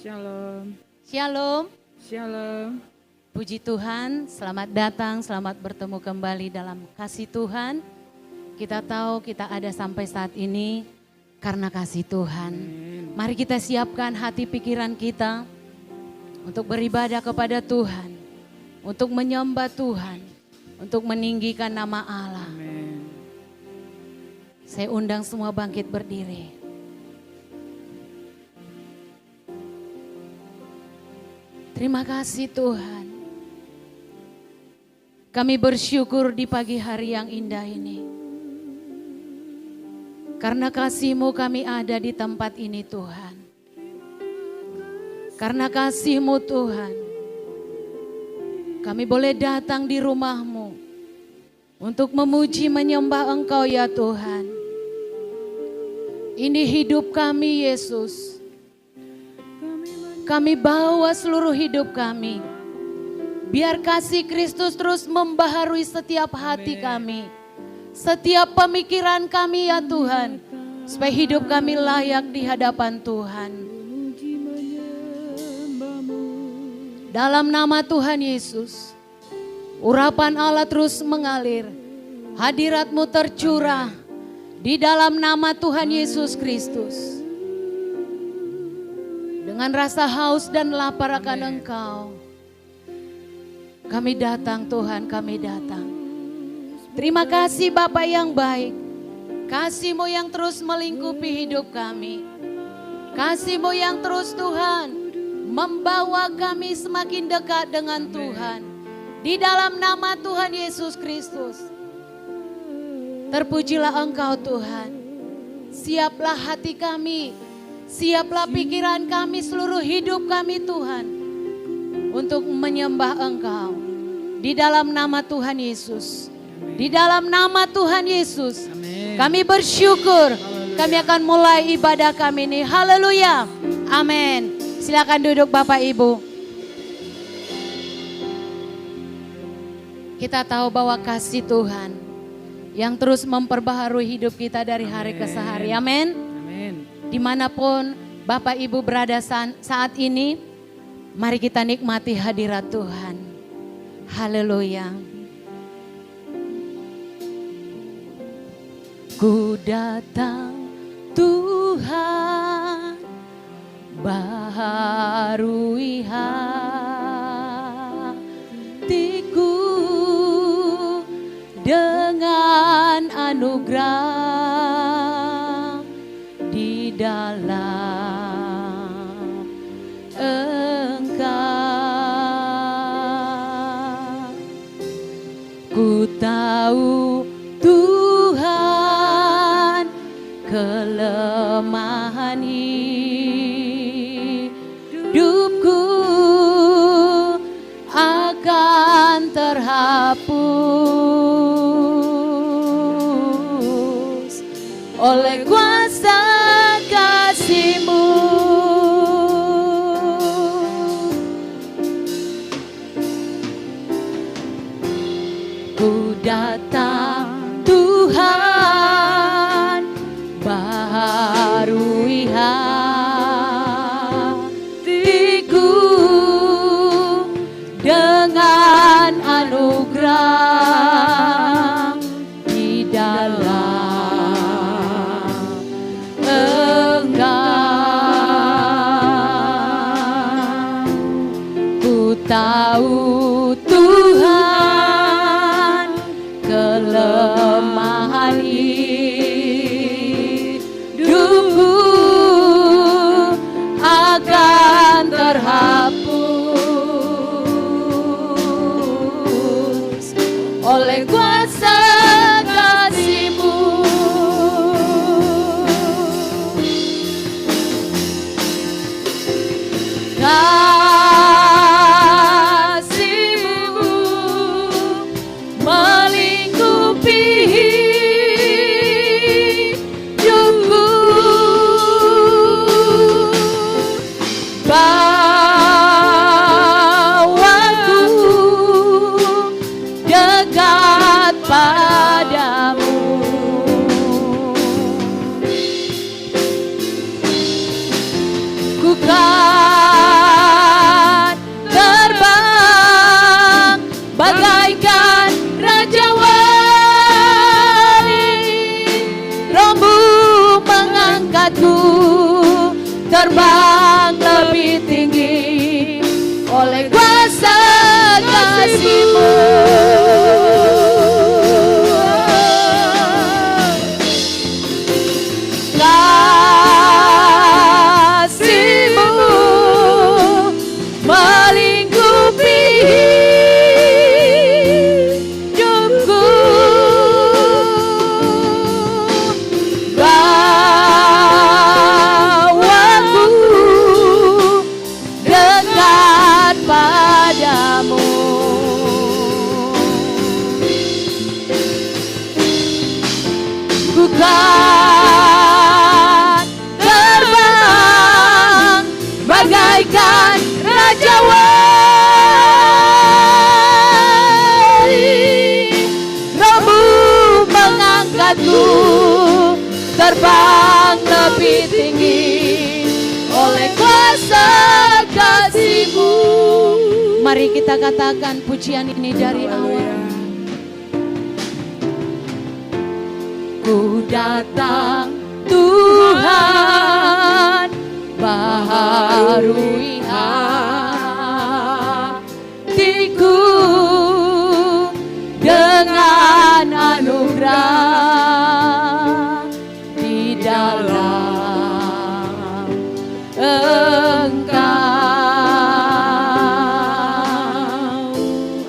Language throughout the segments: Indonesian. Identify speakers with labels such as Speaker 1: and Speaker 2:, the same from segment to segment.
Speaker 1: Shalom.
Speaker 2: Shalom.
Speaker 1: Shalom.
Speaker 2: Puji Tuhan, selamat datang, selamat bertemu kembali dalam kasih Tuhan. Kita tahu kita ada sampai saat ini karena kasih Tuhan. Mari kita siapkan hati pikiran kita untuk beribadah kepada Tuhan, untuk menyembah Tuhan, untuk meninggikan nama Allah.
Speaker 1: Amin.
Speaker 2: Saya undang semua bangkit berdiri. Terima kasih Tuhan. Kami bersyukur di pagi hari yang indah ini. Karena kasih-Mu kami ada di tempat ini Tuhan. Karena kasih-Mu Tuhan, kami boleh datang di rumah-Mu untuk memuji menyembah Engkau ya Tuhan. Ini hidup kami Yesus. Kami bawa seluruh hidup kami. Biar kasih Kristus terus membaharui setiap hati kami. Setiap pemikiran kami ya Tuhan. Supaya hidup kami layak di hadapan Tuhan. Dalam nama Tuhan Yesus. Urapan Allah terus mengalir. Hadirat-Mu tercurah. Di dalam nama Tuhan Yesus Kristus. Dengan rasa haus dan lapar akan Engkau. Kami datang Tuhan, kami datang. Terima kasih Bapa yang baik. Kasih-Mu yang terus melingkupi hidup kami. Kasih-Mu yang terus Tuhan membawa kami semakin dekat dengan Tuhan. Di dalam nama Tuhan Yesus Kristus. Terpujilah Engkau Tuhan. Siaplah hati kami. Siaplah pikiran kami, seluruh hidup kami Tuhan. Untuk menyembah Engkau. Di dalam nama Tuhan Yesus. Di dalam nama Tuhan Yesus.
Speaker 1: Amin.
Speaker 2: Kami bersyukur.
Speaker 1: Haleluya.
Speaker 2: Kami akan mulai ibadah kami ini. Haleluya. Amin. Silakan duduk Bapak Ibu. Kita tahu bahwa kasih Tuhan yang terus memperbaharui hidup kita dari hari ke hari. Amin.
Speaker 1: Amin.
Speaker 2: Dimanapun Bapak Ibu berada saat ini, mari kita nikmati hadirat Tuhan. Haleluya. Ku datang Tuhan, baharui hatiku dengan anugerah di dalam Engkau. Ku tahu Tuhan kelemahan hidupku akan terhapus oleh kuasa kasih-Mu. Ku datang Tuhan, baharui hatiku dengan anugerah di dalam Engkau. Ku tahu Tuhan kelemahan hidupku akan terhapus oleh kuasa kasih-Mu. Kasih-Mu melingkupi hidupku. terbang lebih tinggi oleh kuasa kasih-Mu. Kasih-Mu melingkupi hidupku, bawaku dekat padamu. Ku kan terbang bagaikan raja wali, Rohmu mengangkatku terbang lebih tinggi oleh kuasa kasih-Mu. Mari kita katakan pujian ini dari awal. Ku datang Tuhan, baharui hatiku dengan anugerah di dalam Engkau.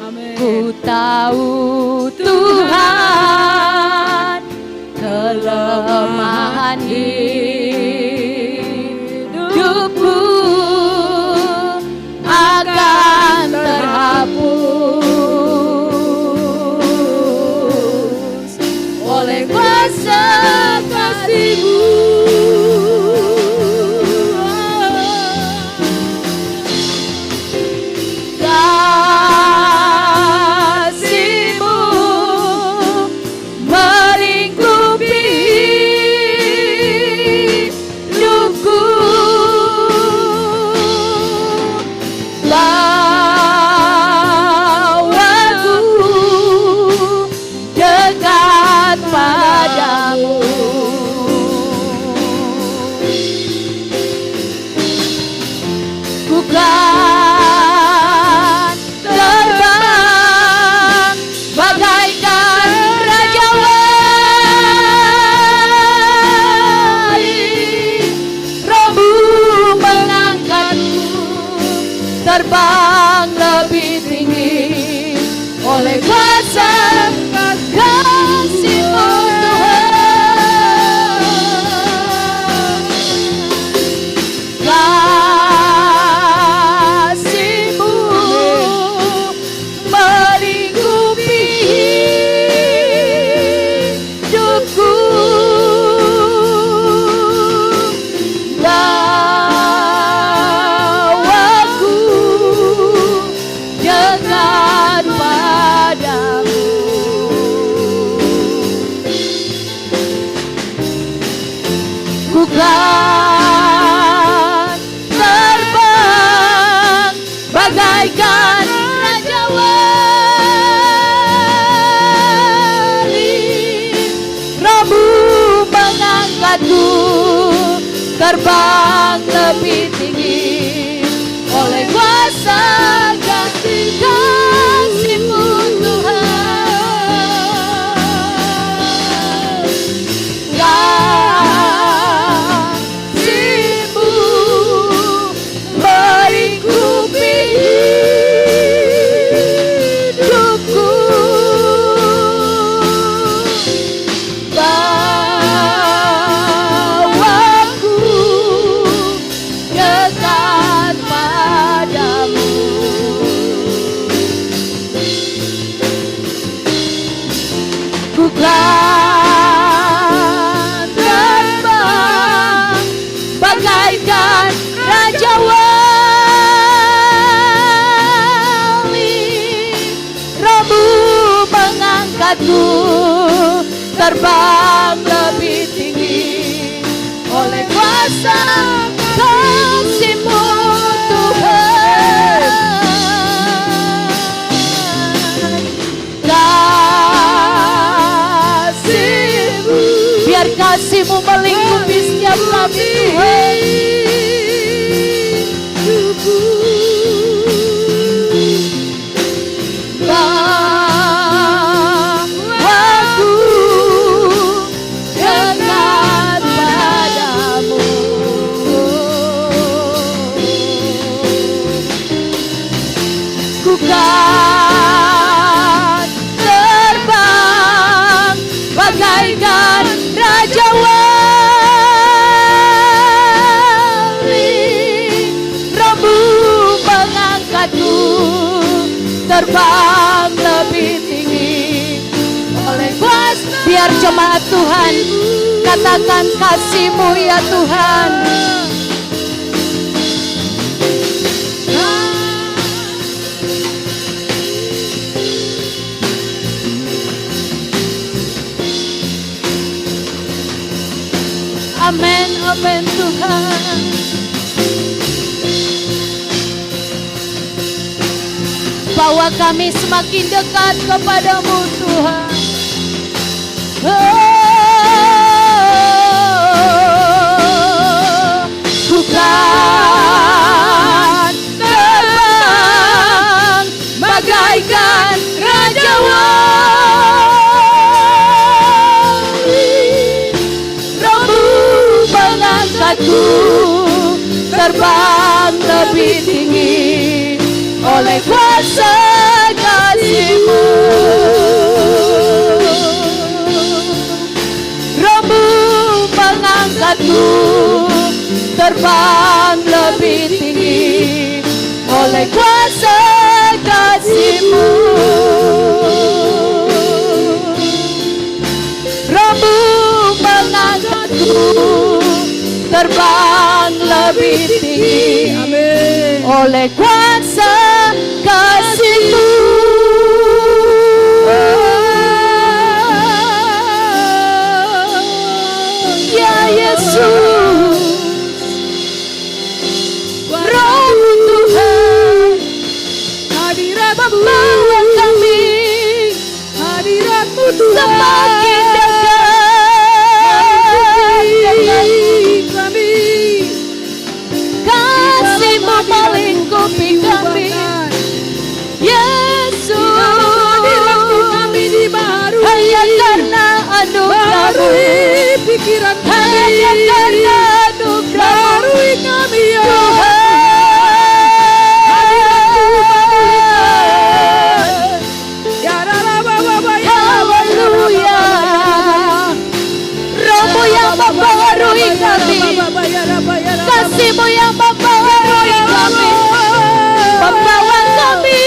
Speaker 2: Amin. Ku tahu Tuhan kelemahan hidupku akan terhapus oleh kuasa kasih-Mu. Kasih-Mu melingkupi hidupku, bawaku dekat padamu. Ku kan terbang bagaikan raja wali, Rohmu mengangkatku terbang lebih tinggi oleh kuasa kasih-Mu Tuhan. Kasih-Mu melingkupi hidupku, bawaku dekat padamu. Ku kan terbang bagaikan raja wali, Rohmu mengangkatku terbang lebih tinggi oleh kuasa kasih-Mu Tuhan. Kasih-Mu melingkupi hidupku, bawaku dekat padamu. Ku kan terbang bagaikan raja wali, Rohmu mengangkatku terbang lebih tinggi oleh kuasa kasih-Mu Tuhan. Kasih-Mu, biar kasih-Mu melingkupi setiap kami Tuhan. terbang lebih tinggi. Oleh kuasa, biar jemaat Tuhan katakan kasih-Mu ya Tuhan. Amin, amin Tuhan. Bawa kami semakin dekat kepadamu Tuhan. Bukan terbang bagaikan Raja Wali, Rohmu mengangkatku terbang lebih tinggi oleh kuasa kasih-Mu. Rohmu mengangkatku terbang lebih tinggi oleh kuasa kasih-Mu. Rohmu mengangkatku terbang lebih tinggi. Amin. Oleh kuasa kasih-Mu. Ya Yesus, Roh Tuhan, hadirat-Mu membawa kami, hadirat-Mu semakin dekat dengan kami. Kasih-Mu melingkupi kami, Yesus. Kami dibaharui hanya karena anugerah-Mu, pikiran kami hanya karena anugerah-Mu. Baharui kami ya Tuhan. Haleluya. Rohmu yang membaharui kami, kasih-Mu yang membaharui kami, membawa kami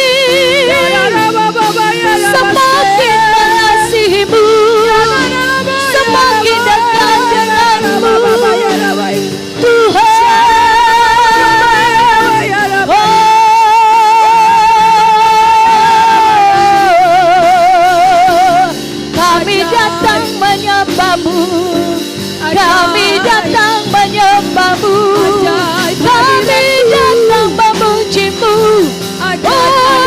Speaker 2: semakin mengasihi-Mu, semakin dekat dengan-Mu Tuhan. Kami datang menyembah-Mu, kami datang menyembah-Mu, kami datang memuji-Mu. Oh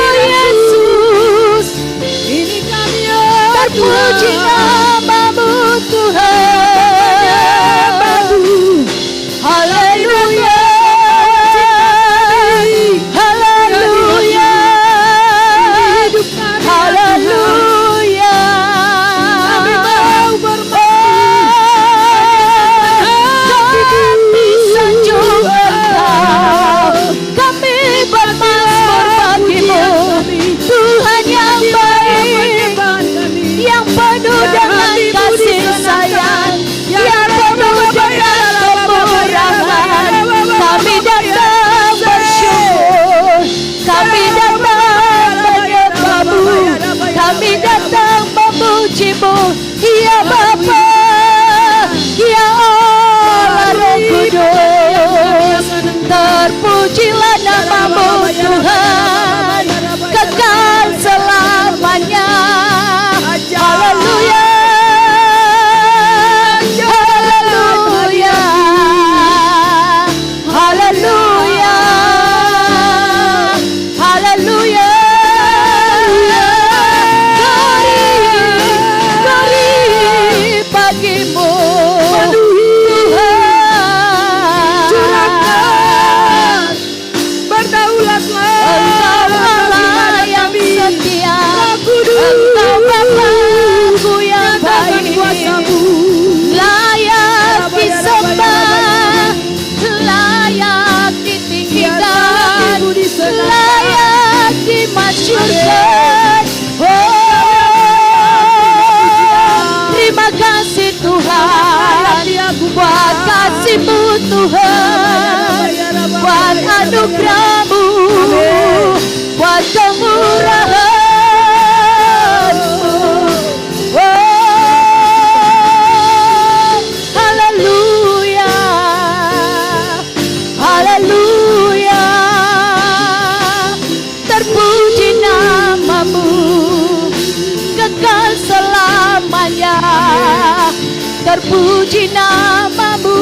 Speaker 2: puji namamu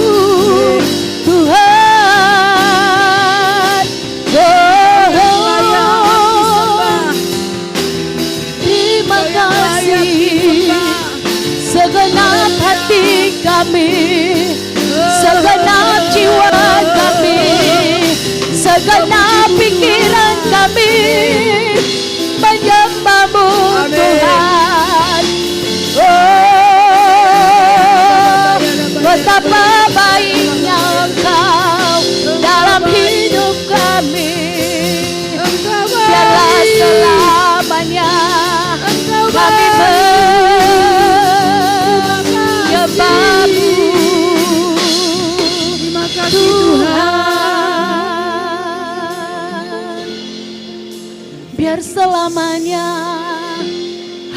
Speaker 2: Tuhan. Terima kasih segenap hati kami, segenap jiwa kami, segenap pikiran kami menyembahmu Tuhan. Oh, betapa baiknya Engkau dalam hidup kami. Biarlah selamanya kami menyembahmu.
Speaker 1: Terima kasih
Speaker 2: Tuhan. Biar selamanya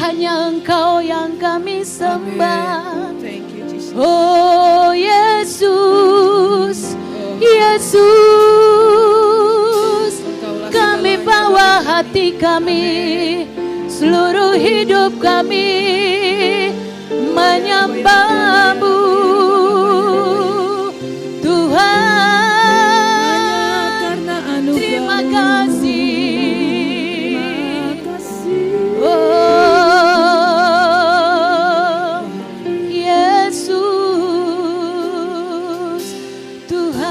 Speaker 2: hanya Engkau yang kami sembah.
Speaker 1: Thank you, Jesus.
Speaker 2: Oh Yesus, Yesus, kami bawa hati kami, seluruh hidup kami menyembahmu Tuhan. Terima kasih. Oh Yesus Tuhan,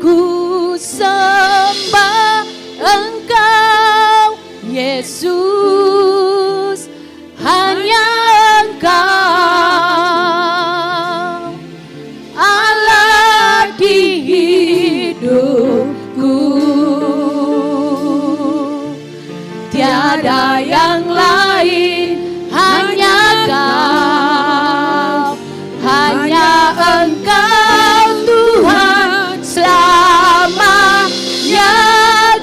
Speaker 2: ku sembah Engkau Yesus, hanya Engkau Allah di hidupku, tiada yang lain, hanya Kau, hanya Engkau Tuhan selamanya.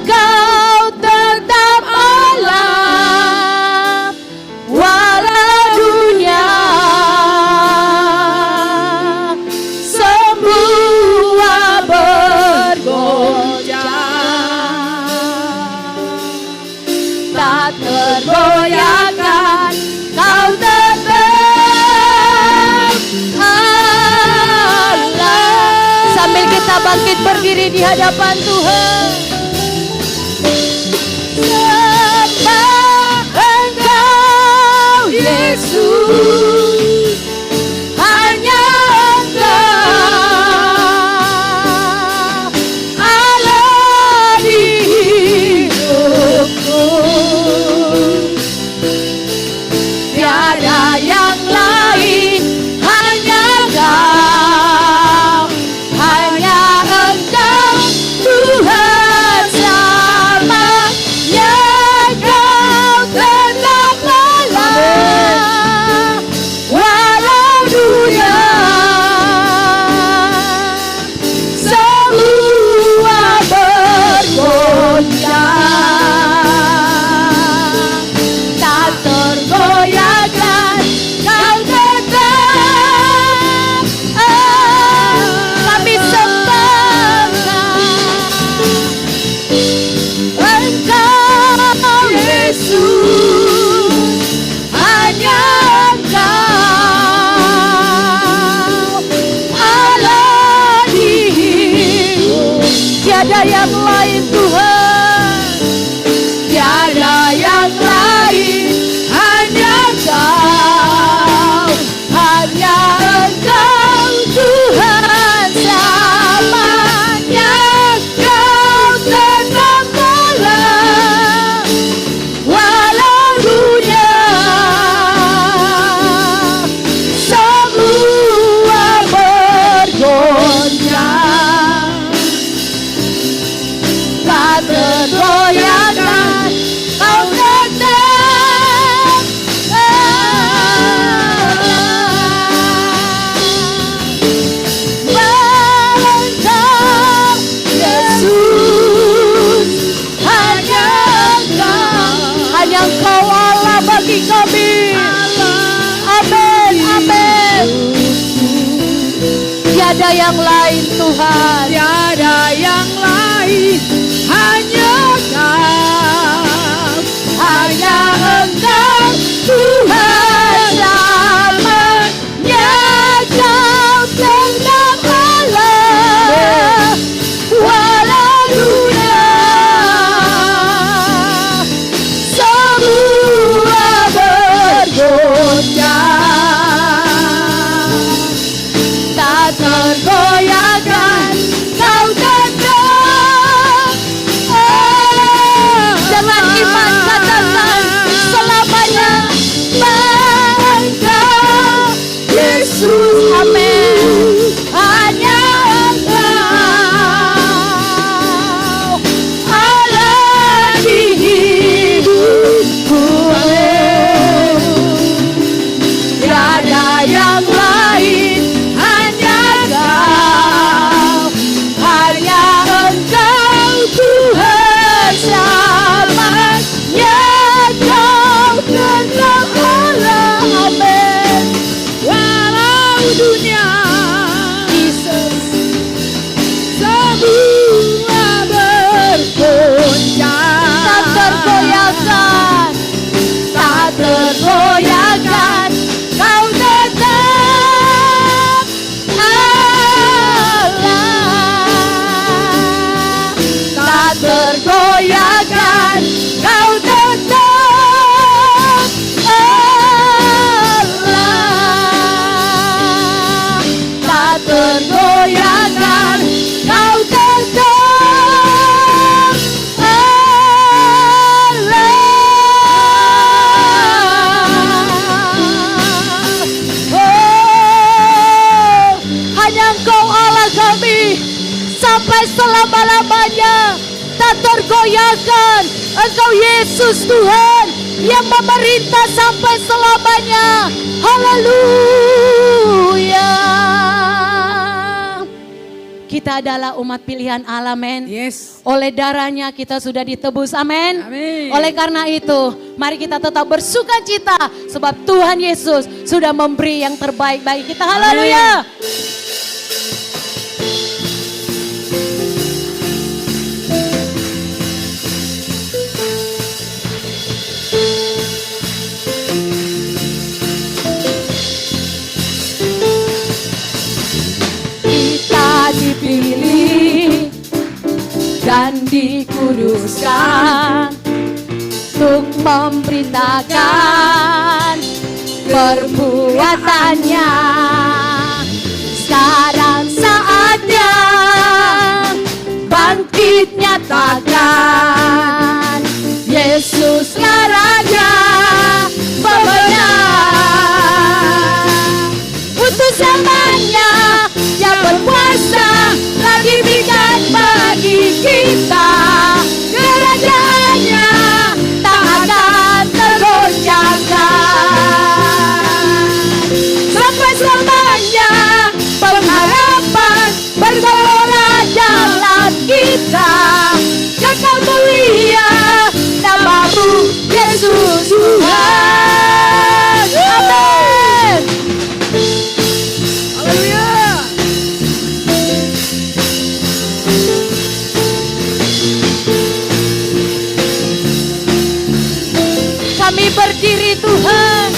Speaker 2: Kau tetap Allah walau dunia semua bergoyang, tak tergoyahkan. Kau tetap Allah. Sambil kita bangkit berdiri di hadapan Tuhan, sembah Engkau Yesus, hanya Engkau Allah di hidupku, tiada yang lain, hanya Kau, hanya Engkau Tuhan selamanya. Kau tetap Allah walau dunia semua bergoyang, tak tergoyahkan. Kau tetap kami sembah Engkau Yesus, hanya Engkau Allah di hidup, tiada yang lain Tuhan, tiada yang lain, hanya Kau, hanya Engkau Tuhan selamanya. Kau tetap Allah walau dunia semua bergoyang, tak tergoyahkan. Kau tetap Engkau Yesus, hanya Engkau Allah bagi kami. Amin, amin. Tiada yang lain Tuhan,
Speaker 1: Tiada yang lain, hanya Kau,
Speaker 2: hanya Engkau sampai selama-lamanya. Tak tergoyahkan. Engkau Yesus Tuhan yang memerintah sampai selamanya. Haleluya. Kita adalah umat pilihan Allah, men.
Speaker 1: Yes.
Speaker 2: Oleh darahnya kita sudah ditebus, amin.
Speaker 1: Amin.
Speaker 2: Oleh karena itu, mari kita tetap bersuka cita. Sebab Tuhan Yesus sudah memberi yang terbaik bagi kita. Haleluya. Dipilih dan dikuduskan untuk memberitakan perbuatannya. Sekarang saatnya bangkit nyatakan Yesuslah Raja pemenang. Untuk zamannya yang berkuasa lagi berikan bagi kita. Kerajaannya tak akan tergoncangkan. Sampai selamanya pengharapan bergelora dalam kita. Kekal mulia nama-Mu Yesus Tuhan. Amin.
Speaker 1: Haleluya.
Speaker 2: Kami berdiri Tuhan.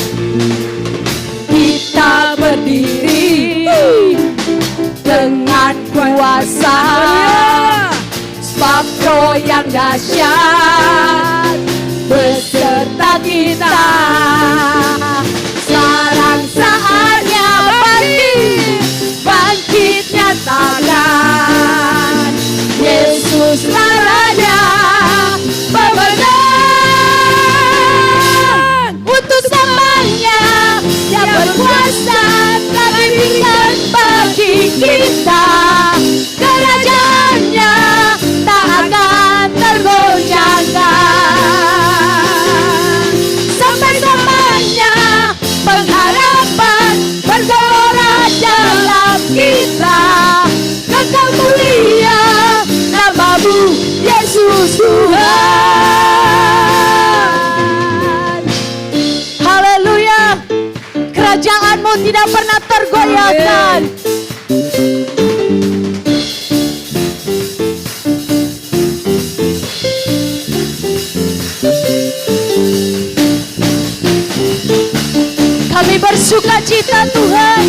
Speaker 2: Kita berdiri dengan kuasa. Sebab Roh yang dahsyat beserta kita. Sekarang saatnya bangkit nyatakan Yesuslah Raja pemenang. Untuk zamannya yang berkuasa lagi berikan bagi kita. Kerajaannya tak akan tergoncangkan. Sampai zamannya pengharapan bergelora dalam kita. Kekal mulia nama-Mu Yesus Tuhan. Haleluya. Kerajaan-Mu tidak pernah tergoyahkan. Kami bersuka cita Tuhan.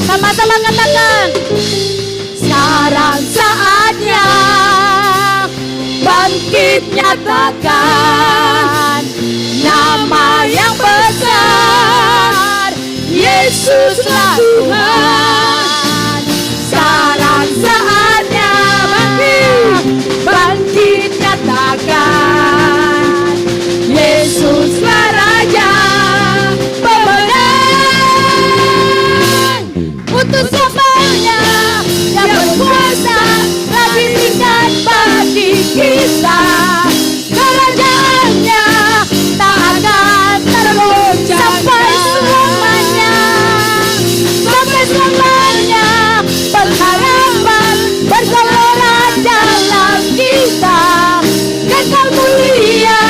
Speaker 2: Sama-sama katakan. Sekarang saatnya bangkit nyatakan nama yang besar Yesuslah Tuhan. Sekarang saatnya bangkit nyatakan Yesuslah Raja pemenang. Untuk zamannya yang berkuasa lagi berikan bagi kita. Kerajaannya tak akan tergoncang sampai selamanya. Sampai selamanya pengharapan bergelora dalam kita. Kekal mulia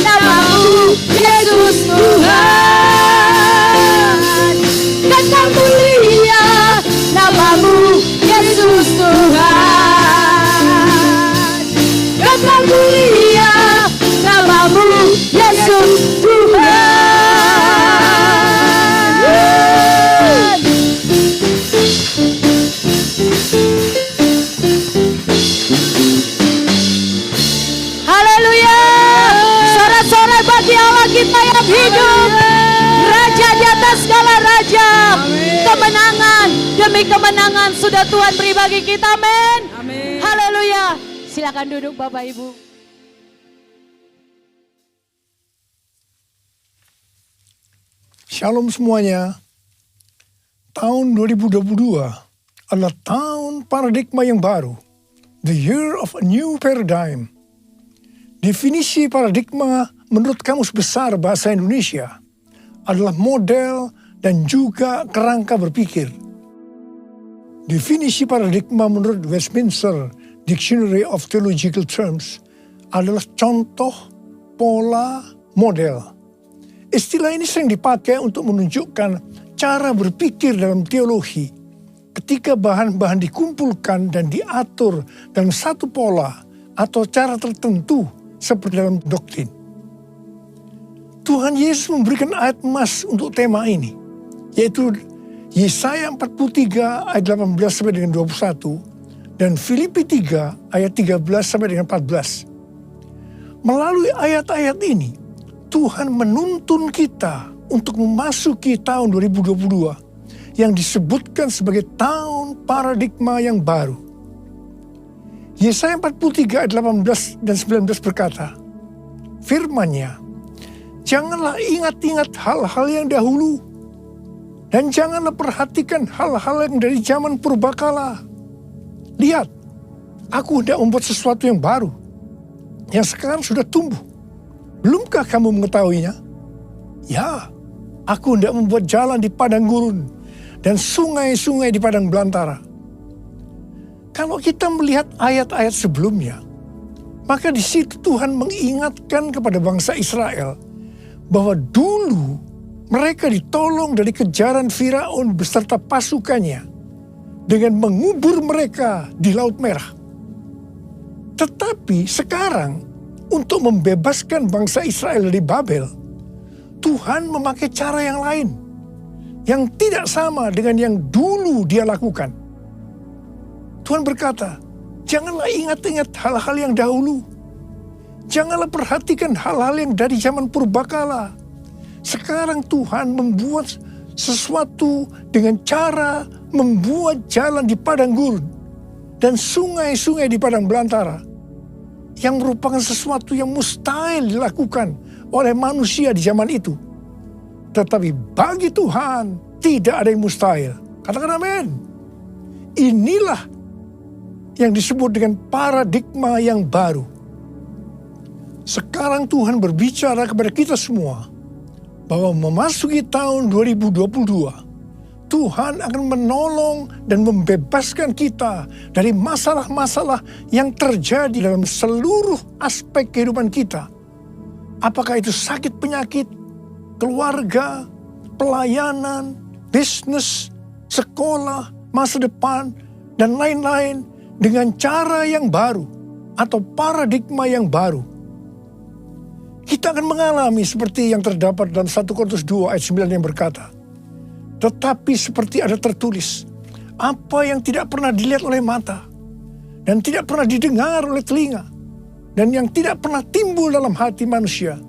Speaker 2: nama-Mu Yesus Tuhan. Kekal mulia nama-Mu Yesus Tuhan. Kekal mulia nama-Mu Yesus Tuhan. Haleluya. Sorak-sorai bagi Allah kita yang hidup. Raja di atas segala raja. Kemenangan demi kemenangan sudah Tuhan beri bagi kita. Amin.
Speaker 1: Amin.
Speaker 2: Haleluya. Silakan duduk Bapak Ibu.
Speaker 3: Shalom semuanya. Tahun 2022 adalah tahun paradigma yang baru. The year of a new paradigm. Definisi paradigma menurut Kamus Besar Bahasa Indonesia adalah model dan juga kerangka berpikir. Definisi paradigma menurut Westminster Dictionary of Theological Terms adalah contoh, pola, model. Istilah ini sering dipakai untuk menunjukkan cara berpikir dalam teologi ketika bahan-bahan dikumpulkan dan diatur dalam satu pola atau cara tertentu seperti dalam doktrin. Tuhan Yesus memberikan ayat emas untuk tema ini, yaitu Yesaya 43 ayat 18 sampai dengan 21 dan Filipi 3 ayat 13 sampai dengan 14. Melalui ayat-ayat ini, Tuhan menuntun kita untuk memasuki tahun 2022 yang disebutkan sebagai tahun paradigma yang baru. Yesaya 43 ayat 18 dan 19 berkata, firman-Nya, janganlah ingat-ingat hal-hal yang dahulu, dan janganlah perhatikan hal-hal yang dari zaman purbakala. Lihat, aku hendak membuat sesuatu yang baru, yang sekarang sudah tumbuh. Belumkah kamu mengetahuinya? Ya, aku hendak membuat jalan di padang gurun dan sungai-sungai di padang belantara. Kalau kita melihat ayat-ayat sebelumnya, maka di situ Tuhan mengingatkan kepada bangsa Israel bahwa dulu mereka ditolong dari kejaran Firaun beserta pasukannya dengan mengubur mereka di Laut Merah. Tetapi sekarang, untuk membebaskan bangsa Israel dari Babel, Tuhan memakai cara yang lain, yang tidak sama dengan yang dulu dia lakukan. Tuhan berkata, janganlah ingat-ingat hal-hal yang dahulu. Janganlah perhatikan hal-hal yang dari zaman purbakala. Sekarang Tuhan membuat sesuatu dengan cara membuat jalan di padang gurun dan sungai-sungai di padang belantara, yang merupakan sesuatu yang mustahil dilakukan oleh manusia di zaman itu. Tetapi bagi Tuhan tidak ada yang mustahil. Katakan amin. Inilah yang disebut dengan paradigma yang baru. Sekarang Tuhan berbicara kepada kita semua bahwa memasuki tahun 2022, Tuhan akan menolong dan membebaskan kita dari masalah-masalah yang terjadi dalam seluruh aspek kehidupan kita. Apakah itu sakit penyakit, keluarga, pelayanan, bisnis, sekolah, masa depan, dan lain-lain dengan cara yang baru atau paradigma yang baru. Kita akan mengalami seperti yang terdapat dalam 1 Korintus 2 ayat 9 yang berkata, tetapi seperti ada tertulis, apa yang tidak pernah dilihat oleh mata, dan tidak pernah didengar oleh telinga, dan yang tidak pernah timbul dalam hati manusia,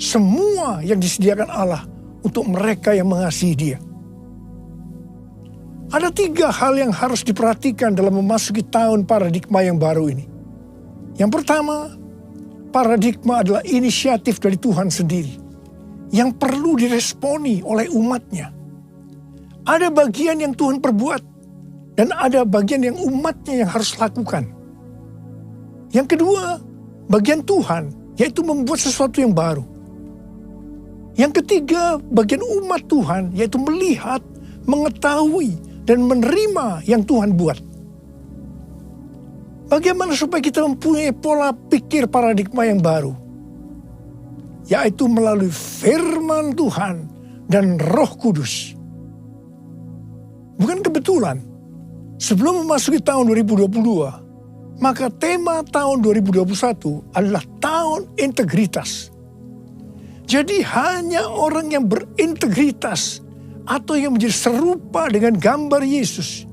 Speaker 3: semua yang disediakan Allah untuk mereka yang mengasihi Dia. Ada 3 hal yang harus diperhatikan dalam memasuki tahun paradigma yang baru ini. Yang pertama, paradigma adalah inisiatif dari Tuhan sendiri, yang perlu diresponi oleh umatnya. Ada bagian yang Tuhan perbuat, dan ada bagian yang umatnya yang harus lakukan. Yang kedua, bagian Tuhan, yaitu membuat sesuatu yang baru. Yang ketiga, bagian umat Tuhan, yaitu melihat, mengetahui, dan menerima yang Tuhan buat. Bagaimana supaya kita mempunyai pola pikir paradigma yang baru? Yaitu melalui firman Tuhan dan Roh Kudus. Bukan kebetulan, sebelum memasuki tahun 2022, maka tema tahun 2021 adalah tahun integritas. Jadi hanya orang yang berintegritas atau yang menjadi serupa dengan gambar Yesus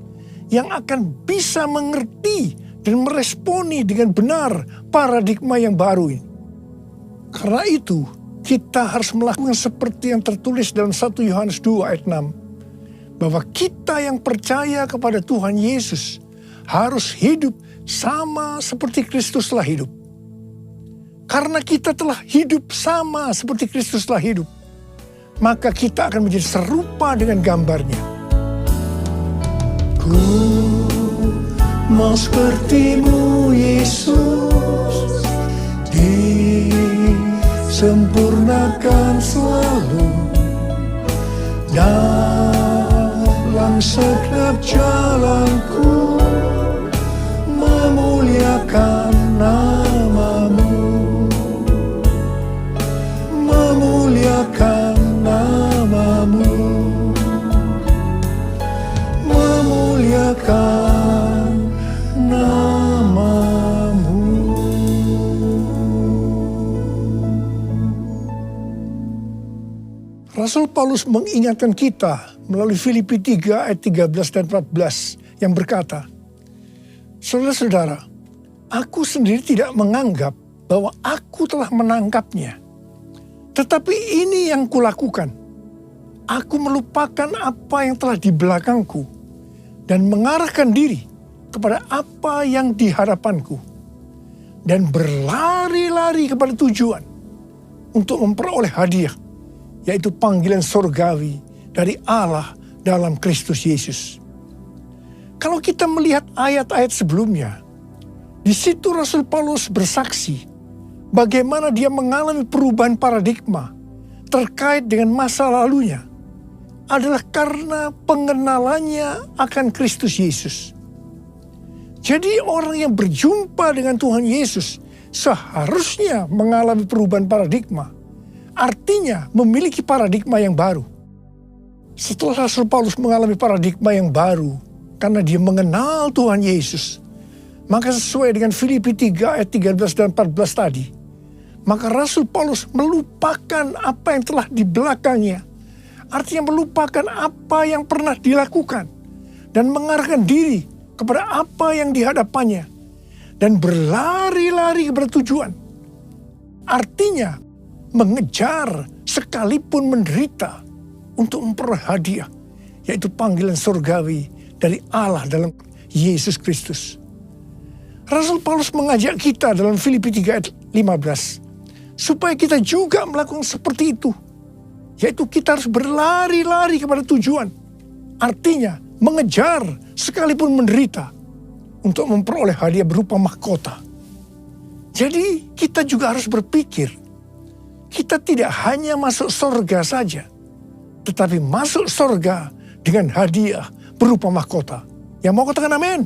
Speaker 3: yang akan bisa mengerti dan meresponi dengan benar paradigma yang baru ini. Karena itu, kita harus melakukan seperti yang tertulis dalam 1 Yohanes 2 ayat 6. Bahwa kita yang percaya kepada Tuhan Yesus harus hidup sama seperti Kristus telah hidup. Karena kita telah hidup sama seperti Kristus telah hidup, maka kita akan menjadi serupa dengan gambarnya. Ku mau sepertimu Yesus, disempurnakan selalu dalam setiap jalanku, memuliakan namamu, memuliakan namamu, memuliakan namamu. Rasul Paulus mengingatkan kita melalui Filipi 3 ayat 13 dan 14 yang berkata, saudara-saudara, aku sendiri tidak menganggap bahwa aku telah menangkapnya. Tetapi ini yang kulakukan. Aku melupakan apa yang telah di belakangku dan mengarahkan diri kepada apa yang di hadapanku. Dan berlari-lari kepada tujuan untuk memperoleh hadiah, yaitu panggilan surgawi dari Allah dalam Kristus Yesus. Kalau kita melihat ayat-ayat sebelumnya, di situ Rasul Paulus bersaksi bagaimana dia mengalami perubahan paradigma terkait dengan masa lalunya adalah karena pengenalannya akan Kristus Yesus. Jadi orang yang berjumpa dengan Tuhan Yesus seharusnya mengalami perubahan paradigma. Artinya memiliki paradigma yang baru. Setelah Rasul Paulus mengalami paradigma yang baru karena dia mengenal Tuhan Yesus, maka sesuai dengan Filipi 3 ayat 13 dan 14 tadi, maka Rasul Paulus melupakan apa yang telah di belakangnya. Artinya melupakan apa yang pernah dilakukan dan mengarahkan diri kepada apa yang di hadapannya dan berlari-lari kepada tujuan. Artinya mengejar sekalipun menderita untuk memperoleh hadiah, yaitu panggilan surgawi dari Allah dalam Yesus Kristus. Rasul Paulus mengajak kita dalam Filipi 3 ayat 15 supaya kita juga melakukan seperti itu, yaitu kita harus berlari-lari kepada tujuan. Artinya mengejar sekalipun menderita untuk memperoleh hadiah berupa mahkota. Jadi kita juga harus berpikir, kita tidak hanya masuk surga saja, tetapi masuk surga dengan hadiah berupa mahkota. Yang mau katakan amin?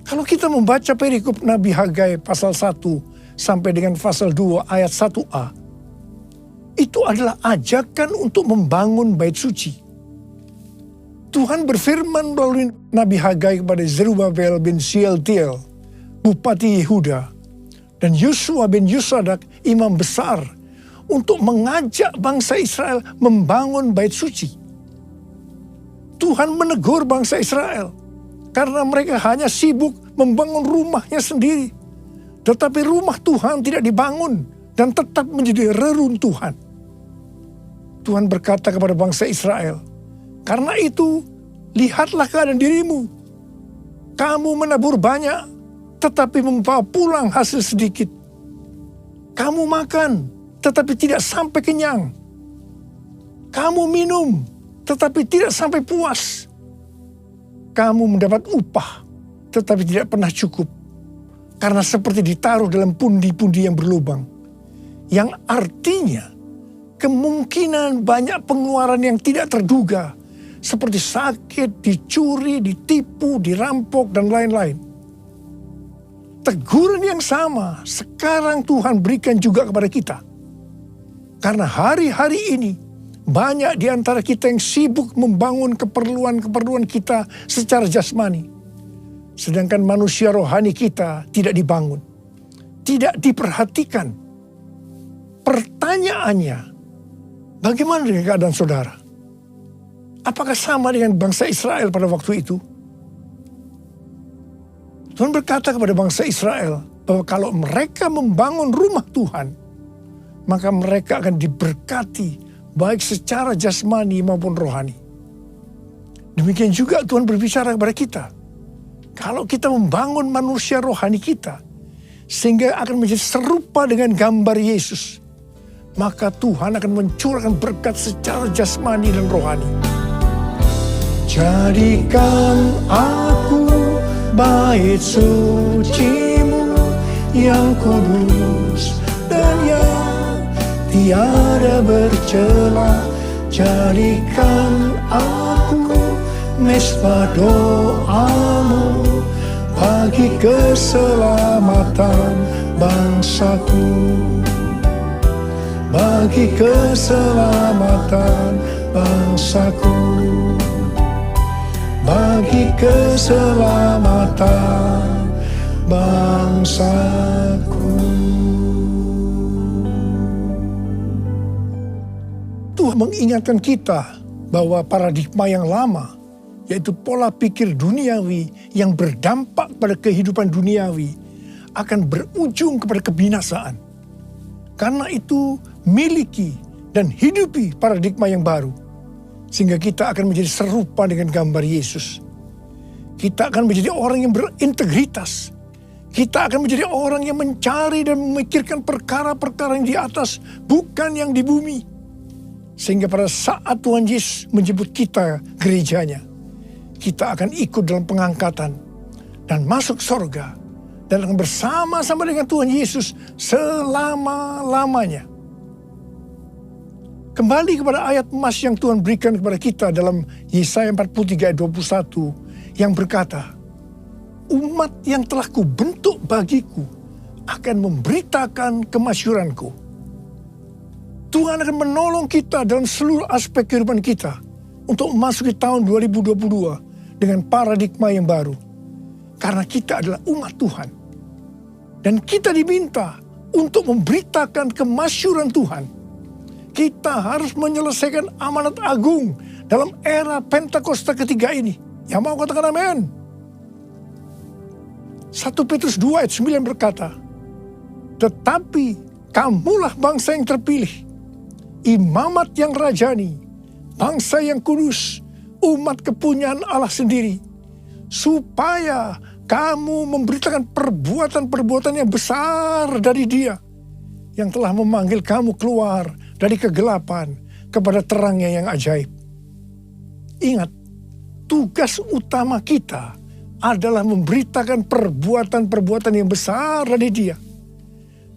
Speaker 3: Kalau kita membaca perikop Nabi Hagai pasal 1 sampai dengan pasal 2 ayat 1a, itu adalah ajakan untuk membangun bait suci. Tuhan berfirman melalui Nabi Hagai kepada Zerubabel bin Shealtiel, Bupati Yehuda, dan Yosua bin Yosadak, imam besar, untuk mengajak bangsa Israel membangun bait suci. Tuhan menegur bangsa Israel karena mereka hanya sibuk membangun rumahnya sendiri. Tetapi rumah Tuhan tidak dibangun dan tetap menjadi reruntuhan. Tuhan berkata kepada bangsa Israel, karena itu lihatlah keadaan dirimu. Kamu menabur banyak, tetapi membawa pulang hasil sedikit. Kamu makan, tetapi tidak sampai kenyang. Kamu minum, tetapi tidak sampai puas. Kamu mendapat upah, tetapi tidak pernah cukup. Karena seperti ditaruh dalam pundi-pundi yang berlubang. Yang artinya, kemungkinan banyak pengeluaran yang tidak terduga. Seperti sakit, dicuri, ditipu, dirampok, dan lain-lain. Teguran yang sama sekarang Tuhan berikan juga kepada kita. Karena hari-hari ini banyak di antara kita yang sibuk membangun keperluan-keperluan kita secara jasmani. Sedangkan manusia rohani kita tidak dibangun. Tidak diperhatikan. Pertanyaannya, bagaimana dengan keadaan saudara? Apakah sama dengan bangsa Israel pada waktu itu? Tuhan berkata kepada bangsa Israel bahwa kalau mereka membangun rumah Tuhan, maka mereka akan diberkati baik secara jasmani maupun rohani. Demikian juga Tuhan berbicara kepada kita. Kalau kita membangun manusia rohani kita, sehingga akan menjadi serupa dengan gambar Yesus, maka Tuhan akan mencurahkan berkat secara jasmani dan rohani. Jadikan aku bait suci-Mu yang kudus dan yang tiada bercela. Jadikan aku mesbah doa-Mu bagi keselamatan bangsaku, bagi keselamatan bangsaku, bagi keselamatan bangsaku. Tuhan mengingatkan kita bahwa paradigma yang lama, yaitu pola pikir duniawi yang berdampak pada kehidupan duniawi, akan berujung kepada kebinasaan. Karena itu, miliki dan hidupi paradigma yang baru, sehingga kita akan menjadi serupa dengan gambar Yesus. Kita akan menjadi orang yang berintegritas. Kita akan menjadi orang yang mencari dan memikirkan perkara-perkara yang di atas, bukan yang di bumi. Sehingga pada saat Tuhan Yesus menjemput kita gerejanya, kita akan ikut dalam pengangkatan dan masuk surga dan akan bersama-sama dengan Tuhan Yesus selama-lamanya. Kembali kepada ayat emas yang Tuhan berikan kepada kita dalam Yesaya 43 ayat 21 yang berkata, umat yang telah kubentuk bagiku akan memberitakan kemasyuranku. Tuhan akan menolong kita dalam seluruh aspek kehidupan kita untuk memasuki tahun 2022 dengan paradigma yang baru. Karena kita adalah umat Tuhan. Dan kita diminta untuk memberitakan kemasyuran Tuhan. Kita harus menyelesaikan amanat agung dalam era Pentakosta ketiga ini. Yang mau katakan amin? 1 Petrus 2 ayat 9 berkata, tetapi kamulah bangsa yang terpilih, imamat yang rajani, bangsa yang kudus, umat kepunyaan Allah sendiri, supaya kamu memberitakan perbuatan-perbuatan yang besar dari Dia, yang telah memanggil kamu keluar dari kegelapan kepada terangnya yang ajaib. Ingat, tugas utama kita adalah memberitakan perbuatan-perbuatan yang besar dari Dia.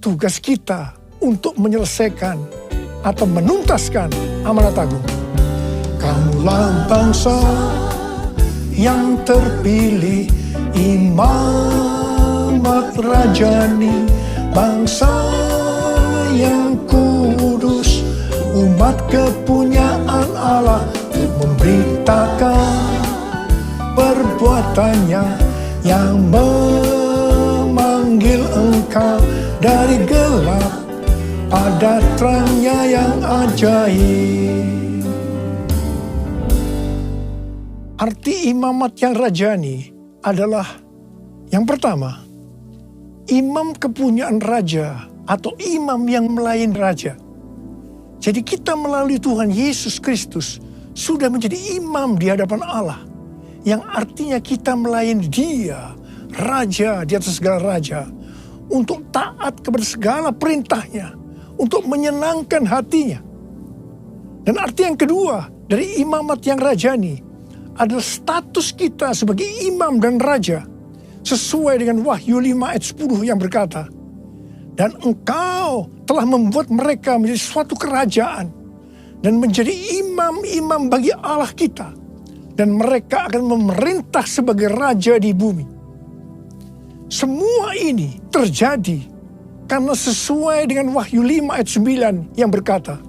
Speaker 3: Tugas kita untuk menyelesaikan atau menuntaskan amanat agung. Kamulah bangsa yang terpilih, imamat rajani, bangsa yang kudus, umat kepunyaan Allah, untuk memberitakan perbuatannya yang memanggil engkau dari gelap pada terangnya yang ajaib. Arti imamat yang rajani adalah yang pertama, imam kepunyaan raja atau imam yang melayani raja. Jadi kita melalui Tuhan Yesus Kristus sudah menjadi imam di hadapan Allah. Yang artinya kita melayani Dia, Raja di atas segala raja, untuk taat kepada segala perintahnya, untuk menyenangkan hatinya. Dan arti yang kedua dari imamat yang rajani adalah status kita sebagai imam dan raja sesuai dengan Wahyu 5 ayat 10 yang berkata, dan engkau telah membuat mereka menjadi suatu kerajaan dan menjadi imam-imam bagi Allah kita, dan mereka akan memerintah sebagai raja di bumi. Semua ini terjadi karena sesuai dengan Wahyu 5 ayat 9 yang berkata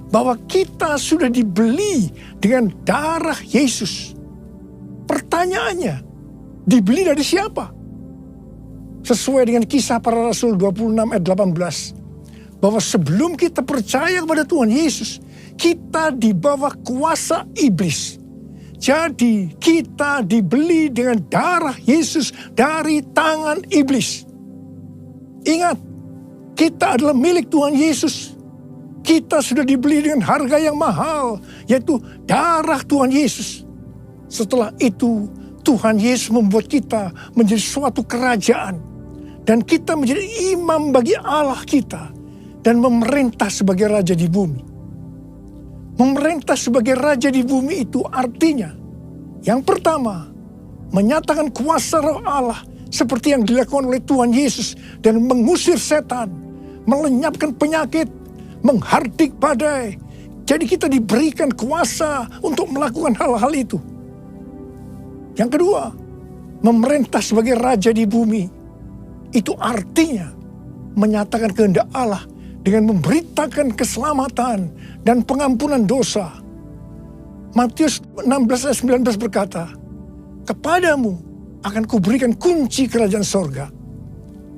Speaker 3: bahwa kita sudah dibeli dengan darah Yesus. Pertanyaannya, dibeli dari siapa? Sesuai dengan Kisah Para Rasul 26 ayat 18, bahwa sebelum kita percaya kepada Tuhan Yesus, kita di bawah kuasa iblis. Jadi kita dibeli dengan darah Yesus dari tangan iblis. Ingat, kita adalah milik Tuhan Yesus. Kita sudah dibeli dengan harga yang mahal, yaitu darah Tuhan Yesus. Setelah itu, Tuhan Yesus membuat kita menjadi suatu kerajaan. Dan kita menjadi imam bagi Allah kita. dan memerintah sebagai raja di bumi. Memerintah sebagai raja di bumi itu artinya, yang pertama, menyatakan kuasa roh Allah seperti yang dilakukan oleh Tuhan Yesus dan mengusir setan, melenyapkan penyakit, menghardik badai. Jadi kita diberikan kuasa untuk melakukan hal-hal itu. Yang kedua, memerintah sebagai raja di bumi. Itu artinya menyatakan kehendak Allah dengan memberitakan keselamatan dan pengampunan dosa. Matius 16 ayat 19 berkata, "Kepadamu akan kuberikan kunci kerajaan sorga.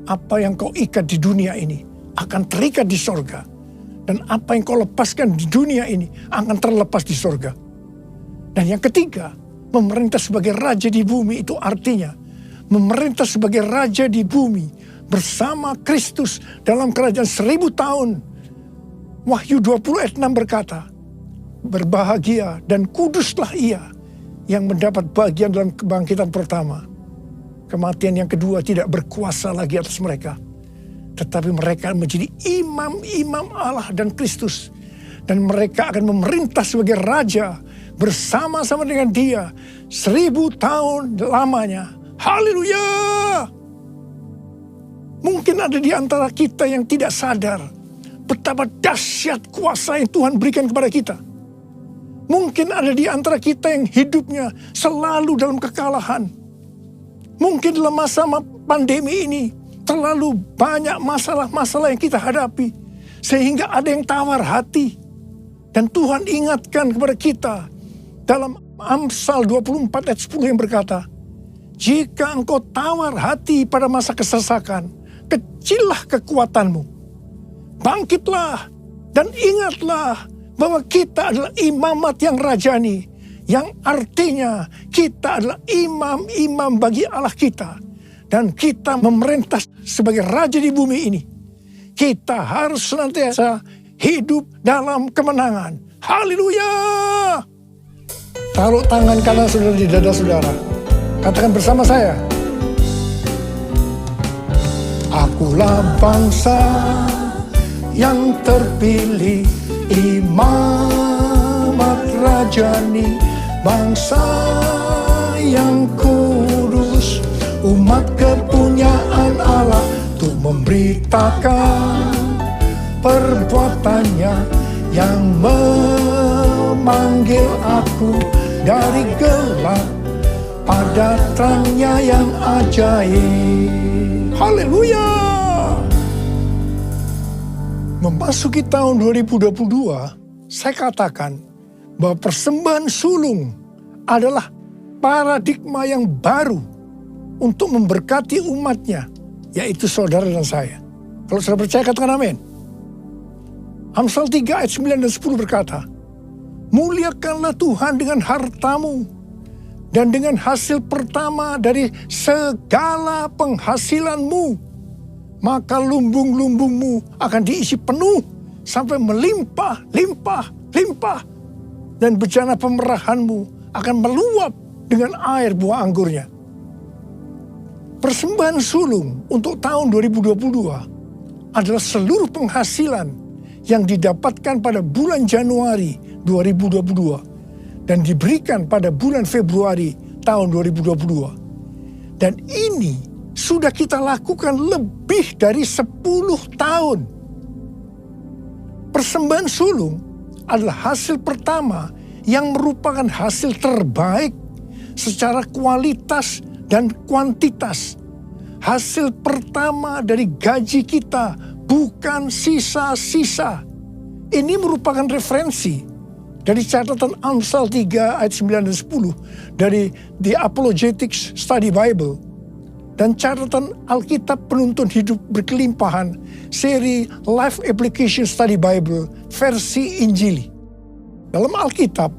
Speaker 3: Apa yang kau ikat di dunia ini akan terikat di sorga. Dan apa yang kau lepaskan di dunia ini akan terlepas di sorga." Dan yang ketiga, memerintah sebagai raja di bumi itu artinya memerintah sebagai raja di bumi bersama Kristus dalam kerajaan 1000 tahun. Wahyu 20 ayat 6 berkata, "Berbahagia dan kuduslah ia yang mendapat bagian dalam kebangkitan pertama. Kematian yang kedua tidak berkuasa lagi atas mereka. Tetapi mereka menjadi imam-imam Allah dan Kristus. Dan mereka akan memerintah sebagai raja bersama-sama dengan dia 1000 tahun lamanya." Haleluya! Mungkin ada di antara kita yang tidak sadar betapa dahsyat kuasa yang Tuhan berikan kepada kita. Mungkin ada di antara kita yang hidupnya selalu dalam kekalahan. Mungkin dalam masa pandemi ini terlalu banyak masalah-masalah yang kita hadapi. Sehingga ada yang tawar hati. Dan Tuhan ingatkan kepada kita dalam Amsal 24 ayat 10 yang berkata, "Jika engkau tawar hati pada masa kesesakan, kecillah kekuatanmu. Bangkitlah dan ingatlah bahwa kita adalah imamat yang rajani, yang artinya kita adalah imam-imam bagi Allah kita. Dan kita memerintah sebagai raja di bumi ini. Kita harus senantiasa hidup dalam kemenangan." Haleluya! Taruh tangan kanan saudara di dada saudara. Katakan bersama saya, "Akulah bangsa yang terpilih, imamat rajani, bangsa yang kudus, umat kepunyaan Allah, untuk memberitakan perbuatannya yang memanggil aku dari gelap pada terangnya yang ajaib." Haleluya! Memasuki tahun 2022, saya katakan bahwa persembahan sulung adalah paradigma yang baru untuk memberkati umatnya, yaitu saudara dan saya. Kalau saudara percaya, katakan amin. Amsal 3 ayat 9 dan 10 berkata, "Muliakanlah Tuhan dengan hartamu dan dengan hasil pertama dari segala penghasilanmu. Maka lumbung-lumbungmu akan diisi penuh sampai melimpah, limpah, limpah. Dan bejana pemerahanmu akan meluap dengan air buah anggurnya." Persembahan sulung untuk tahun 2022 adalah seluruh penghasilan yang didapatkan pada bulan Januari 2022 dan diberikan pada bulan Februari tahun 2022. Dan ini sudah kita lakukan lebih dari 10 tahun. Persembahan sulung adalah hasil pertama yang merupakan hasil terbaik secara kualitas dan kuantitas. Hasil pertama dari gaji kita, bukan sisa-sisa. Ini merupakan referensi dari catatan Amsal 3 ayat 9 dan 10 dari The Apologetics Study Bible dan catatan Alkitab Penuntun Hidup Berkelimpahan seri Life Application Study Bible versi Injili. Dalam Alkitab,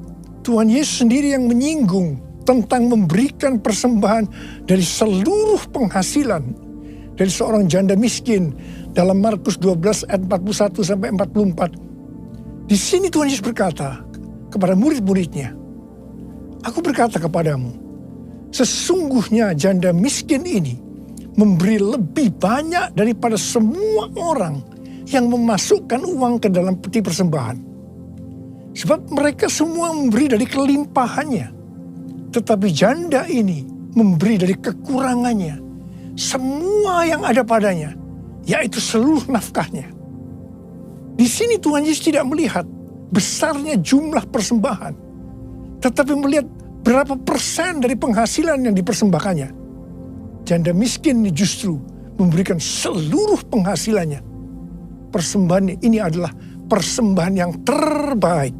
Speaker 3: Tuhan Yesus sendiri yang menyinggung tentang memberikan persembahan dari seluruh penghasilan dari seorang janda miskin dalam Markus 12 ayat 41 sampai 44. Di sini Tuhan Yesus berkata kepada murid-muridnya, "Aku berkata kepadamu, sesungguhnya janda miskin ini memberi lebih banyak daripada semua orang yang memasukkan uang ke dalam peti persembahan. Sebab mereka semua memberi dari kelimpahannya. Tetapi janda ini memberi dari kekurangannya. Semua yang ada padanya, yaitu seluruh nafkahnya. Di sini Tuhan Yesus tidak melihat besarnya jumlah persembahan, tetapi melihat berapa persen dari penghasilan yang dipersembahkannya. Janda miskin ini justru memberikan seluruh penghasilannya. Persembahan ini adalah persembahan yang terbaik.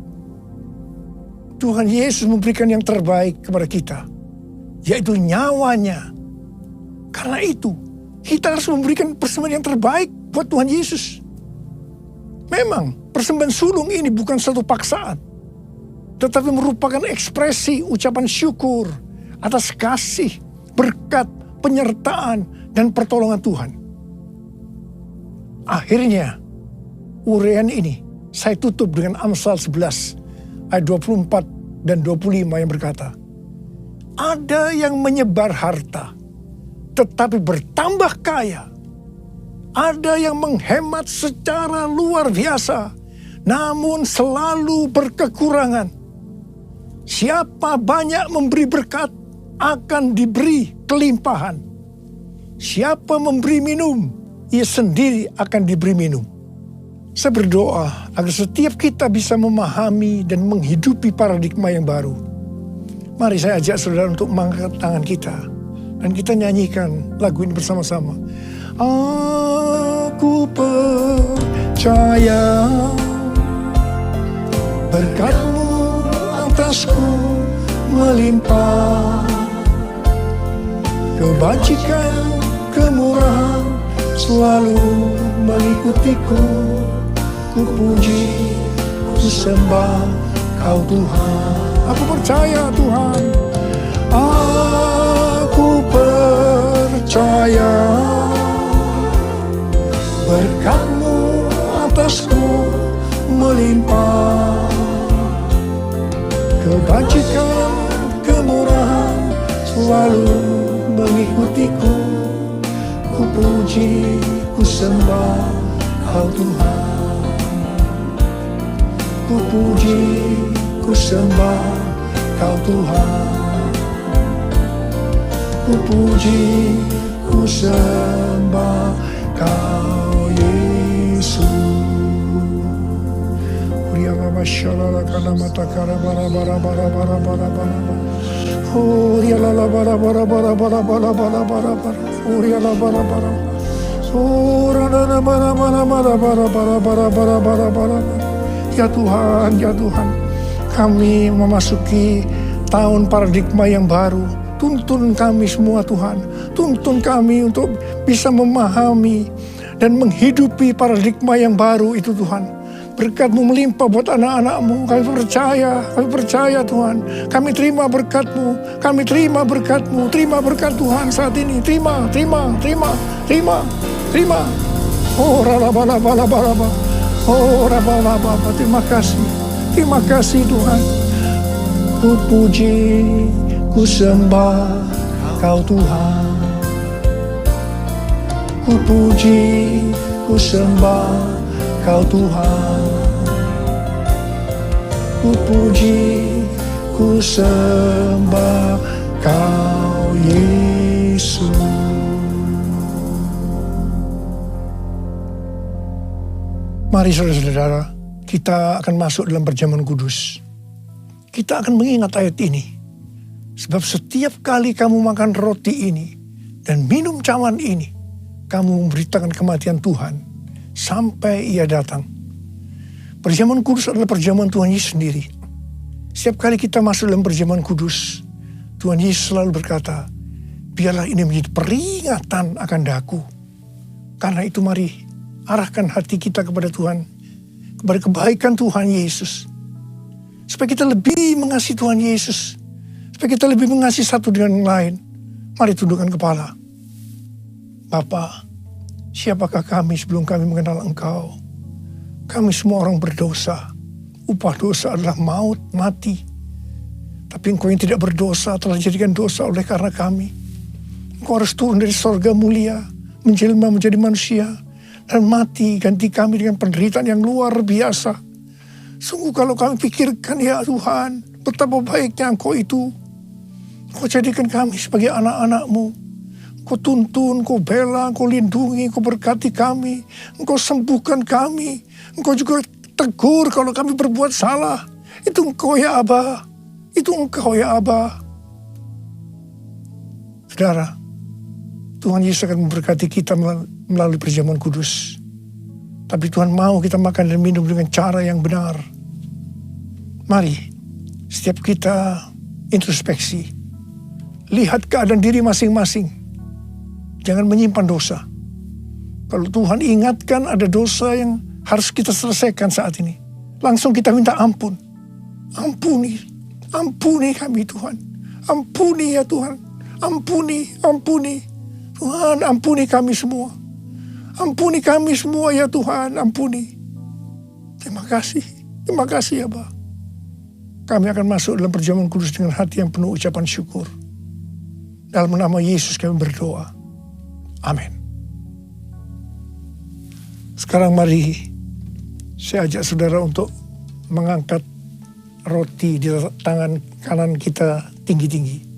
Speaker 3: Tuhan Yesus memberikan yang terbaik kepada kita, yaitu nyawanya. Karena itu, kita harus memberikan persembahan yang terbaik buat Tuhan Yesus. Memang, persembahan sulung ini bukan satu paksaan, tetapi merupakan ekspresi ucapan syukur atas kasih, berkat, penyertaan, dan pertolongan Tuhan. Akhirnya, uraian ini saya tutup dengan Amsal 11 ayat 24 dan 25 yang berkata, ada yang menyebar harta tetapi bertambah kaya. Ada yang menghemat secara luar biasa namun selalu berkekurangan. Siapa banyak memberi berkat akan diberi kelimpahan. Siapa memberi minum, ia sendiri akan diberi minum. Saya berdoa agar setiap kita bisa memahami dan menghidupi paradigma yang baru. Mari saya ajak saudara untuk mengangkat tangan kita. Dan kita nyanyikan lagu ini bersama-sama. Aku percaya berkat-Mu atasku melimpah. Kebajikan, kemurahan selalu mengikutiku. Ku puji, ku sembah Kau Tuhan. Aku percaya Tuhan. Aku percaya berkat-Mu atasku melimpah. Kebajikan, kemurahan selalu mengikutiku. Ku puji, ku sembah Kau Tuhan. Ku puji, ku sembah Kau Tuhan. Ku puji, ku sembah Kau Yesus. Uriala shalala kana mata kara bara bara bara bara bara bara. Uriala bara bara bara bara bara bara bara bara. Uriala bara bara. Urana bara bara bara bara bara bara bara bara bara. Ya Tuhan, ya Tuhan, kami memasuki tahun paradigma yang baru. Tuntun kami semua Tuhan, tuntun kami untuk bisa memahami dan menghidupi paradigma yang baru itu Tuhan. Berkat-Mu melimpah buat anak-anak-Mu, kami percaya Tuhan. Kami terima berkat-Mu, kami terima berkat-Mu, terima berkat Tuhan saat ini. Terima. Oh raba. Oh raba. Terima kasih Tuhan. Ku puji, ku sembah Kau Tuhan. Ku puji, ku sembah Kau Tuhan. Ku puji, ku sembah Kau Yesus. Mari saudara-saudara, kita akan masuk dalam perjamuan kudus. Kita akan mengingat ayat ini. Sebab setiap kali kamu makan roti ini dan minum cawan ini, kamu memberitakan kematian Tuhan sampai Ia datang. Perjamuan kudus adalah perjamuan Tuhan Yesus sendiri. Setiap kali kita masuk dalam perjamuan kudus, Tuhan Yesus selalu berkata, biarlah ini menjadi peringatan akan daku. Karena itu mari arahkan hati kita kepada Tuhan, kepada kebaikan Tuhan Yesus. Supaya kita lebih mengasihi Tuhan Yesus. Supaya kita lebih mengasihi satu dengan yang lain. Mari tundukkan kepala. Bapa, siapakah kami sebelum kami mengenal Engkau? Kami semua orang berdosa. Upah dosa adalah maut, mati. Tapi Engkau yang tidak berdosa telah dijadikan dosa oleh karena kami. Engkau harus turun dari sorga mulia, menjelma menjadi manusia, dan mati, ganti kami dengan penderitaan yang luar biasa. Sungguh kalau kami pikirkan, ya Tuhan, betapa baiknya Engkau itu. Engkau jadikan kami sebagai anak-anak-Mu. Engkau tuntun, Engkau bela, Engkau lindungi, Engkau berkati kami. Engkau sembuhkan kami. Engkau juga tegur kalau kami berbuat salah. Itu Engkau ya Aba. Itu Engkau ya Aba. Saudara, Tuhan Yesus akan memberkati kita melalui perjamuan kudus. Tapi Tuhan mau kita makan dan minum dengan cara yang benar. Mari, setiap kita introspeksi. Lihat keadaan diri masing-masing. Jangan menyimpan dosa. Kalau Tuhan ingatkan ada dosa yang harus kita selesaikan saat ini, langsung kita minta ampun. Ampuni kami Tuhan. Ampuni ya Tuhan. Ampuni. Tuhan, ampuni kami semua. Ampuni kami semua ya Tuhan, ampuni. Terima kasih ya Bapa. Kami akan masuk dalam perjamuan kudus dengan hati yang penuh ucapan syukur. Dalam nama Yesus kami berdoa. Amin. Sekarang mari saya ajak saudara untuk mengangkat roti di tangan kanan kita tinggi-tinggi.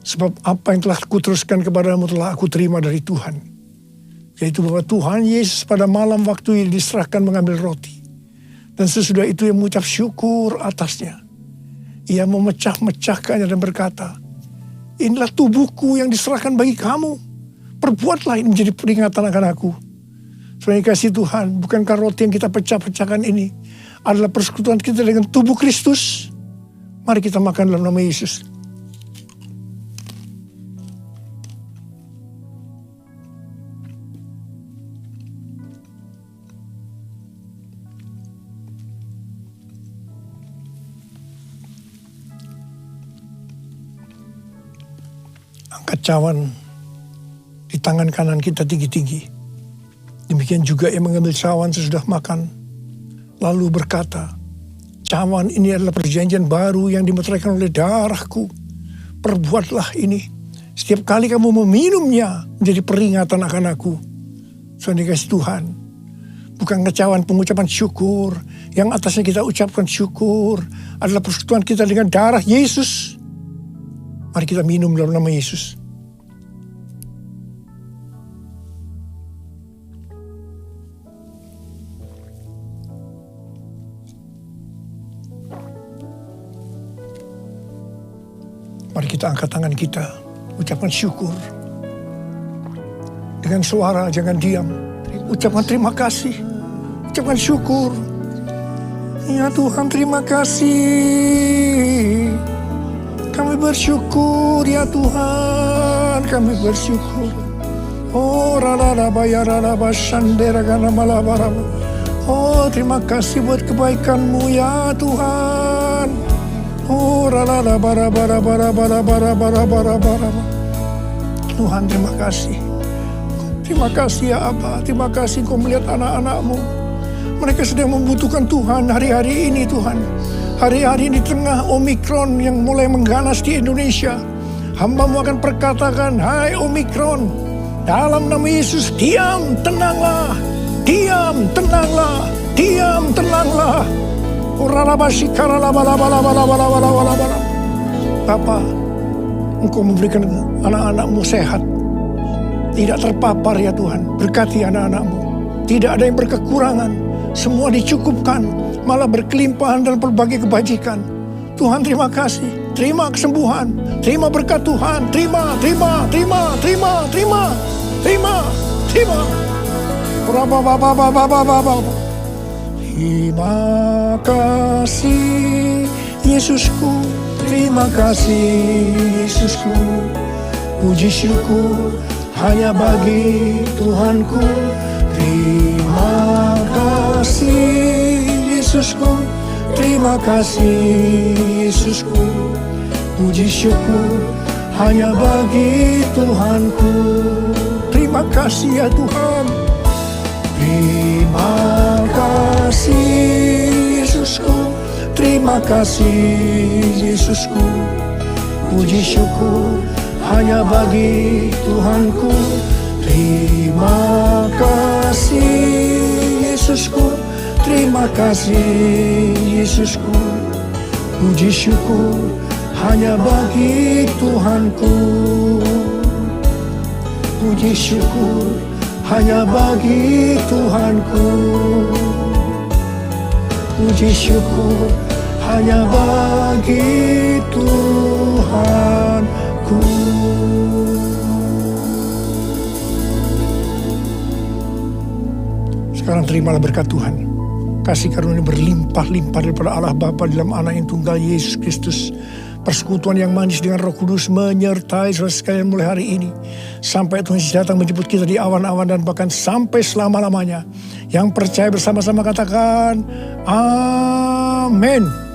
Speaker 3: Sebab apa yang telah kuteruskan kepadamu telah aku terima dari Tuhan. Yaitu bahwa Tuhan Yesus pada malam waktu ini diserahkan mengambil roti. Dan sesudah itu ia mengucap syukur atasnya. Ia memecah-mecahkannya dan berkata, inilah tubuhku yang diserahkan bagi kamu. Perbuatlah ini menjadi peringatan akan aku. Saudara kasih Tuhan, bukankah roti yang kita pecah-pecahkan ini adalah persekutuan kita dengan tubuh Kristus? Mari kita makan dalam nama Yesus. Angkat cawan di tangan kanan kita tinggi-tinggi. Demikian juga ia mengambil cawan sesudah makan. Lalu berkata, cawan ini adalah perjanjian baru yang dimeteraikan oleh darahku. Perbuatlah ini. Setiap kali kamu meminumnya menjadi peringatan akan aku. Saudara kasih Tuhan. Bukan cawan pengucapan syukur. Yang atasnya kita ucapkan syukur. Adalah persekutuan kita dengan darah Yesus. Mari kita minum dalam nama Yesus. Mari kita angkat tangan kita, ucapkan syukur. Dengan suara, jangan diam. Ucapkan terima kasih, ucapkan syukur. Ya Tuhan, terima kasih. Kami bersyukur ya Tuhan, kami bersyukur. Oh oh terima kasih buat kebaikan-Mu ya Tuhan. Oh Tuhan, terima kasih. Terima kasih ya Aba, terima kasih Kau melihat anak-anak-Mu. Mereka sedang membutuhkan Tuhan hari-hari ini Tuhan. Hari-hari di tengah Omikron yang mulai mengganas di Indonesia. Hamba-Mu akan perkatakan, hai Omikron, dalam nama Yesus, diam, tenanglah. Diam, tenanglah. Diam, tenanglah. Bapa, Engkau memberikan anak-anak-Mu sehat. Tidak terpapar ya Tuhan. Berkati anak-anak-Mu. Tidak ada yang berkekurangan. Semua dicukupkan. Malah berkelimpahan dalam berbagai kebajikan. Tuhan, terima kasih. Terima kesembuhan. Terima berkat Tuhan. Terima. Terima kasih Yesusku. Terima kasih Yesusku. Puji syukur hanya bagi Tuhanku. Terima kasih Yesusku, terima kasih Yesusku. Puji syukur hanya bagi Tuhanku. Terima kasih ya Tuhan. Terima kasih Yesusku, terima kasih Yesusku. Puji syukur hanya bagi Tuhanku. Terima terima kasih Yesusku. Puji syukur hanya bagi Tuhanku. Puji syukur hanya bagi Tuhanku. Puji syukur hanya bagi Tuhanku. Sekarang terimalah berkat Tuhan. Kasih karunia berlimpah-limpah daripada Allah Bapa dalam Anak yang tunggal Yesus Kristus. Persekutuan yang manis dengan Roh Kudus menyertai saudara sekalian mulai hari ini. Sampai Tuhan Yesus datang menjemput kita di awan-awan dan bahkan sampai selama-lamanya. Yang percaya bersama-sama katakan, Amin.